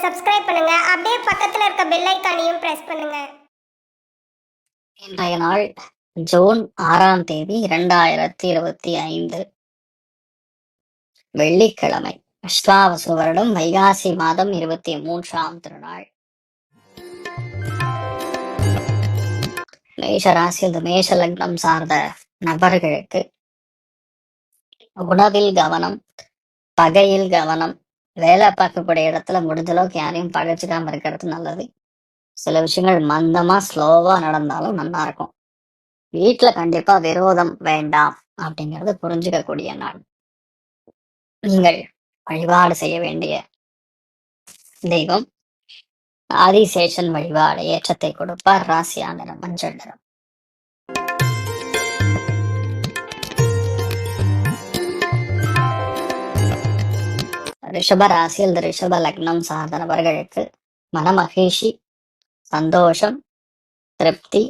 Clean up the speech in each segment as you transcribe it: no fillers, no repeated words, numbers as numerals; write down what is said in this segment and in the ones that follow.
Subscribe பண்ணுங்க. அப்படியே பக்கத்துல இருக்க பெல் ஐகானையும் பிரஸ் பண்ணுங்க. இன்றைய நாள் ஜூன் 6ஆம் தேதி 2025 வெள்ளிக்கிழமை. அஷ்டாவசு வருடம் வைகாசி மாதம் 23ஆம் திருநாள். மேஷ ராசியில் மேஷ லக்னம் சார்ந்த நபர்களுக்கு உணவில் கவனம், பகையில் கவனம். வேலை பார்க்கக்கூடிய இடத்துல முடிஞ்ச அளவுக்கு யாரையும் பகைச்சிக்காம இருக்கிறது நல்லது. சில விஷயங்கள் மந்தமா ஸ்லோவா நடந்தாலும் நல்லா இருக்கும். வீட்டுல கண்டிப்பா விரோதம் வேண்டாம் அப்படிங்கறது புரிஞ்சுக்கக்கூடிய நாள். நீங்கள் வழிபாடு செய்ய வேண்டிய தெய்வம் ஆதிசேஷன் வழிபாடு ஏற்றத்தை கொடுப்பார். ராசியா நிறம் மஞ்சள் நிறம். ரிஷப ராசியில் ரிஷப லக்னம் சார்ந்த நபர்களுக்கு மன மகிழ்ச்சி, சந்தோஷம், திருப்தி,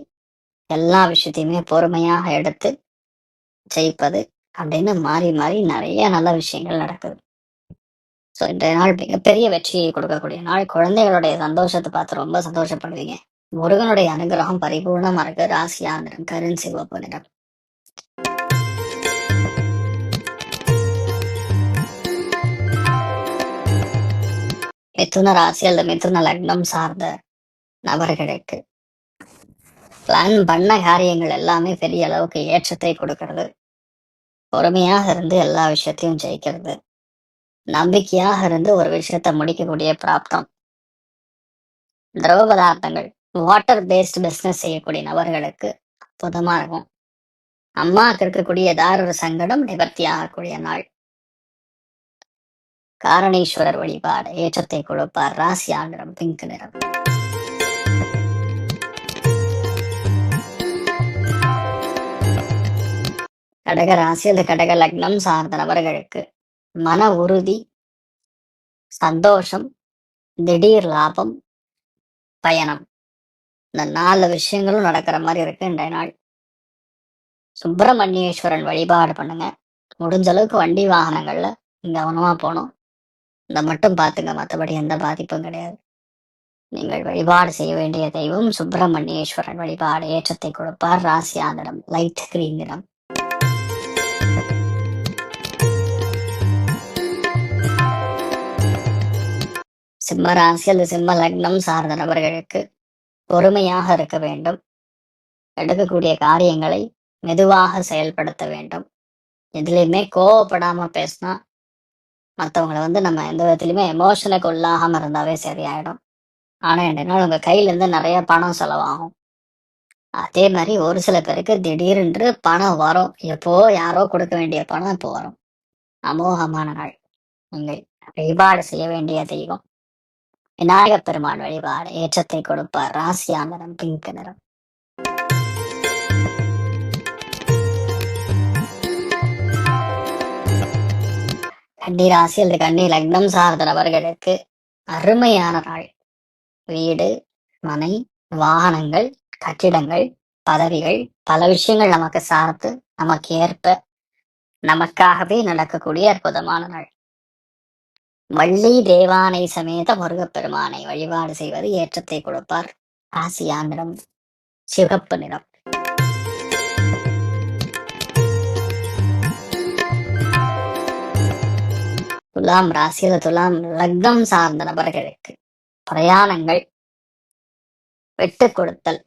எல்லா விஷயத்தையுமே பொறுமையாக எடுத்து ஜெயிப்பது அப்படின்னு மாறி மாறி நிறைய நல்ல விஷயங்கள் நடக்குது. ஸோ இன்றைய நாள் மிகப்பெரிய வெற்றியை கொடுக்கக்கூடிய நாள். குழந்தைகளுடைய சந்தோஷத்தை பார்த்து ரொம்ப சந்தோஷப்படுவீங்க. முருகனுடைய அனுகிரகம் பரிபூர்ணமா இருக்கு. ராசியா நிறம் கருஞ்சிவப்பு நிறம். மிதுன ராசி அல்லது மிதுன லக்னம் சார்ந்த நபர்களுக்கு பிளான் பண்ண காரியங்கள் எல்லாமே பெரிய அளவுக்கு ஏற்றத்தை கொடுக்கிறது. பொறுமையாக இருந்து எல்லா விஷயத்தையும் ஜெயிக்கிறது. நம்பிக்கையாக இருந்து ஒரு விஷயத்த முடிக்கக்கூடிய பிராப்தம். திரவ பதார்த்தங்கள், வாட்டர் பேஸ்ட் பிசினஸ் செய்யக்கூடிய நபர்களுக்கு அற்புதமா இருக்கும். அம்மாவுக்கு இருக்கக்கூடிய ஏதாவது ஒரு சங்கடம் நிவர்த்தி ஆகக்கூடிய நாள். காரணீஸ்வரர் வழிபாடு ஏற்றத்தை கொடுப்பார். ராசியா நிறம் பிங்க் நிறம். கடக ராசி அல்லது கடக லக்னம் சார்ந்த நபர்களுக்கு மன உறுதி, சந்தோஷம், திடீர் லாபம், பயணம், இந்த 4 விஷயங்களும் நடக்கிற மாதிரி இருக்கு இன்றைய நாள். சுப்பிரமணியேஸ்வரன் வழிபாடு பண்ணுங்க. முடிஞ்ச அளவுக்கு வண்டி வாகனங்கள்ல கவனமா போகணும். இதை மட்டும் பார்த்துங்க, மற்றபடி எந்த பாதிப்பும் கிடையாது. நீங்கள் வழிபாடு செய்ய வேண்டிய தெய்வம் சுப்பிரமணியேஸ்வரன் வழிபாடு ஏற்றத்தை கொடுப்பார். ராசியா நிறம் லைட் கிரீன் நிறம். சிம்ம ராசி அல்லது சிம்ம லக்னம் சார்ந்த நபர்களுக்கு பொறுமையாக இருக்க வேண்டும். எடுக்கக்கூடிய காரியங்களை மெதுவாக செயல்படுத்த வேண்டும். எதுலையுமே கோவப்படாம பேசினா மற்றவங்களை நம்ம எந்த விதத்துலையுமே எமோஷனுக்கு உள்ளாகாம இருந்தாவே சரியாயிடும். ஆனா என்னன்னா உங்க கையில இருந்து நிறைய பணம் செலவாகும். அதே மாதிரி ஒரு சில பேருக்கு திடீரென்று பணம் வரும். எப்போ யாரோ கொடுக்க வேண்டிய பணம் இப்போ வரும். அமோகமான நாள். நீங்கள் வழிபாடு செய்ய வேண்டிய தெய்வம் விநாயகப் பெருமான் வழிபாடு ஏற்றத்தை கொடுப்பார். ராசியா நிறம் பிங்க் நிறம். கன்னி ராசி அல்லது கன்னி லக்னம் சார்ந்த நபர்களுக்கு அருமையான நாள். வீடு, மனை, வாகனங்கள், கட்டிடங்கள், பதவிகள், பல விஷயங்கள் நமக்கு சார்ந்து நமக்கு ஏற்ப நமக்காகவே நடக்கக்கூடிய அற்புதமான நாள். வள்ளி தேவானை சமேத முருகப்பெருமானை வழிபாடு செய்வது ஏற்றத்தை கொடுப்பார். ராசியா நிறம் சிவப்பு நிறம். துலாம் ராசியில துலாம் லக்னம் சார்ந்த நபர்களுக்கு பிரயாணங்கள், விட்டு கொடுத்தல்,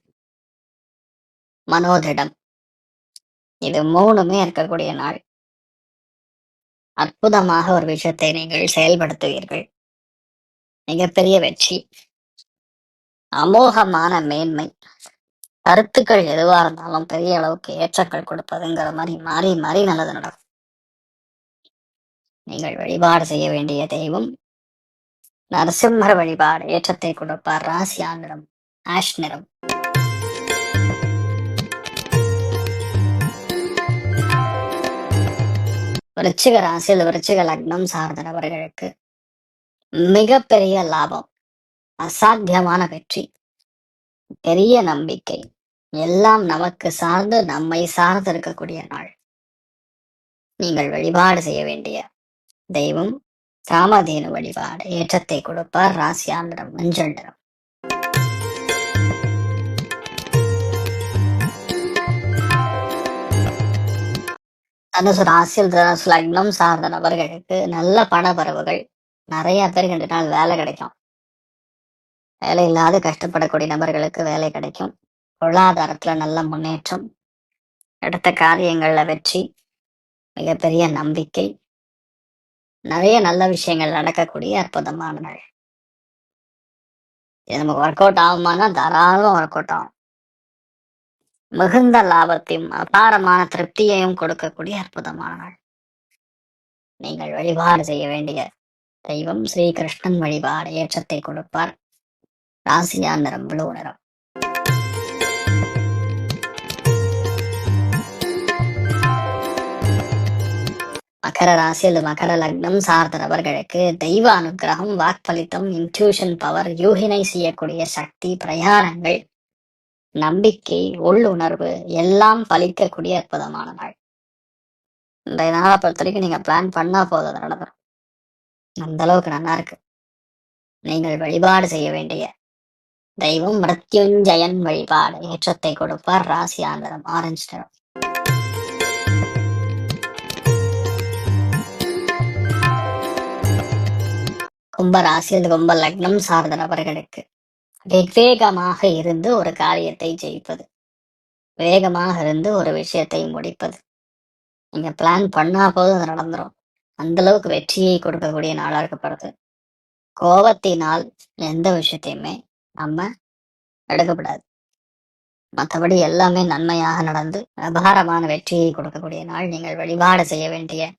மனோதிடம், இது 3மே இருக்கக்கூடிய நாள். அற்புதமாக ஒரு விஷயத்தை நீங்கள் செயல்படுத்துவீர்கள். மிகப்பெரிய வெற்றி, அமோகமான மேன்மை. கருத்துக்கள் எதுவா இருந்தாலும் பெரிய அளவுக்கு ஏற்றங்கள் கொடுப்பதுங்கிற மாதிரி மாறி மாறி நல்லது நடக்கும். நீங்கள் வழிபாடு செய்ய வேண்டிய தெய்வம் நரசிம்மர் வழிபாடு ஏற்றத்தை கொடுப்பார். ராசியா நிறம் ஆஷ் நிறம். விருச்சிக ராசியில் விருச்சிக லக்னம் சார்ந்த நபர்களுக்கு மிகப்பெரிய லாபம், அசாத்தியமான வெற்றி, பெரிய நம்பிக்கை, எல்லாம் நமக்கு சார்ந்து நம்மை சார்ந்து இருக்கக்கூடிய நாள். நீங்கள் வழிபாடு செய்ய வேண்டிய தெய்வம் காமதேனு வழிபாடு ஏற்றத்தை கொடுப்பார். ராசியா நிறம் மஞ்சள் நிறம். தனுசு ராசியில் தனுசு லக்னம் சார்ந்த நபர்களுக்கு நல்ல பண வரவுகள். நிறைய பேருக்கு ரெண்டு நாள் வேலை கிடைக்கும். வேலை இல்லாத கஷ்டப்படக்கூடிய நபர்களுக்கு வேலை கிடைக்கும். பொருளாதாரத்துல நல்ல முன்னேற்றம், எடுத்த காரியங்கள்ல வெற்றி, மிகப்பெரிய நம்பிக்கை, நிறைய நல்ல விஷயங்கள் நடக்கக்கூடிய அற்புதமான நாள். இது நமக்கு ஒர்க் அவுட் ஆகுமானா தாராளம் ஒர்க் அவுட் ஆகும். மிகுந்த லாபத்தையும் அபாரமான திருப்தியையும் கொடுக்கக்கூடிய அற்புதமான நாள். நீங்கள் வழிபாடு செய்ய வேண்டிய தெய்வம் ஸ்ரீ கிருஷ்ணன் வழிபாடு ஏற்றத்தை கொடுப்பார். ராசியா நிறம் ப்ளூ நிறம். மகர ராசி அல்லது மகர லக்னம் சார்ந்த நபர்களுக்கு தெய்வ அனுகிரகம், வாக்பலித்தம், இன்ட்யூஷன் பவர், யூகினை செய்யக்கூடிய சக்தி, பிரயாணங்கள், நம்பிக்கை, உள்ளுணர்வு எல்லாம் பலிக்கக்கூடிய அற்புதமான நாள். இன்றைய நாளை பொறுத்த வரைக்கும் நீங்க பிளான் பண்ணா போதும், அது நடந்துடும். அந்த அளவுக்கு நல்லா இருக்கு. நீங்கள் வழிபாடு செய்ய வேண்டிய தெய்வம் மிருத்யுஞ்சயன் வழிபாடு ஏற்றத்தை கொடுப்பார். ராசியா நிறம் ஆரஞ்சு நிறம். கும்ப ராசியில் கும்ப லக்னம் சார்ந்த நபர்களுக்கு வேகமாக இருந்து ஒரு காரியத்தை ஜெயிப்பது, வேகமாக இருந்து ஒரு விஷயத்தை முடிப்பது. நீங்க பிளான் பண்ணா போதும் அது நடந்துடும். அந்த அளவுக்கு வெற்றியை கொடுக்கக்கூடிய நாளா இருக்கப்படுது. கோபத்தினால் எந்த விஷயத்தையுமே நம்ம எடுக்கப்படாது. மற்றபடி எல்லாமே நன்மையாக நடந்து அபாரமான வெற்றியை கொடுக்கக்கூடிய நாள். நீங்கள் வழிபாடு செய்ய வேண்டிய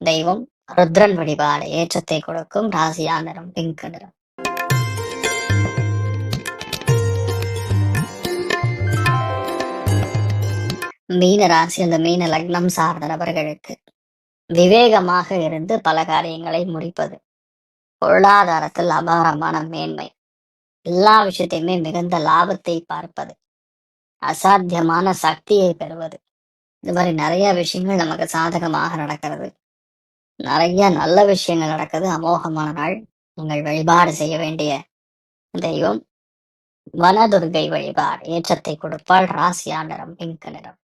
தெய்வம் ருத்ரன் வழிபாடு ஏற்றத்தை கொடுக்கும். ராசியா நிறம் பிங்க் நிறம். மீன ராசி அந்த மீன லக்னம் சார்ந்த நபர்களுக்கு விவேகமாக இருந்து பல காரியங்களை முடிப்பது, பொருளாதாரத்தில் அபாரமான மேன்மை, எல்லா விஷயத்தையுமே மிகுந்த லாபத்தை பார்ப்பது, அசாத்தியமான சக்தியை பெறுவது, இது மாதிரி நிறைய விஷயங்கள் நமக்கு சாதகமாக நடக்கிறது. நிறைய நல்ல விஷயங்கள் நடக்குது. அமோகமான நாள். நீங்கள் வழிபாடு செய்ய வேண்டிய தெய்வம் வனதுர்கை வழிபாடு ஏற்றத்தை கொடுப்பாள். ராசியா நிறம் பிங்க் நிறம்.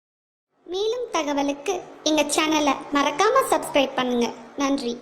மேலும் தகவலுக்கு எங்க சேனலை மறக்காம சப்ஸ்கிரைப் பண்ணுங்க. நன்றி.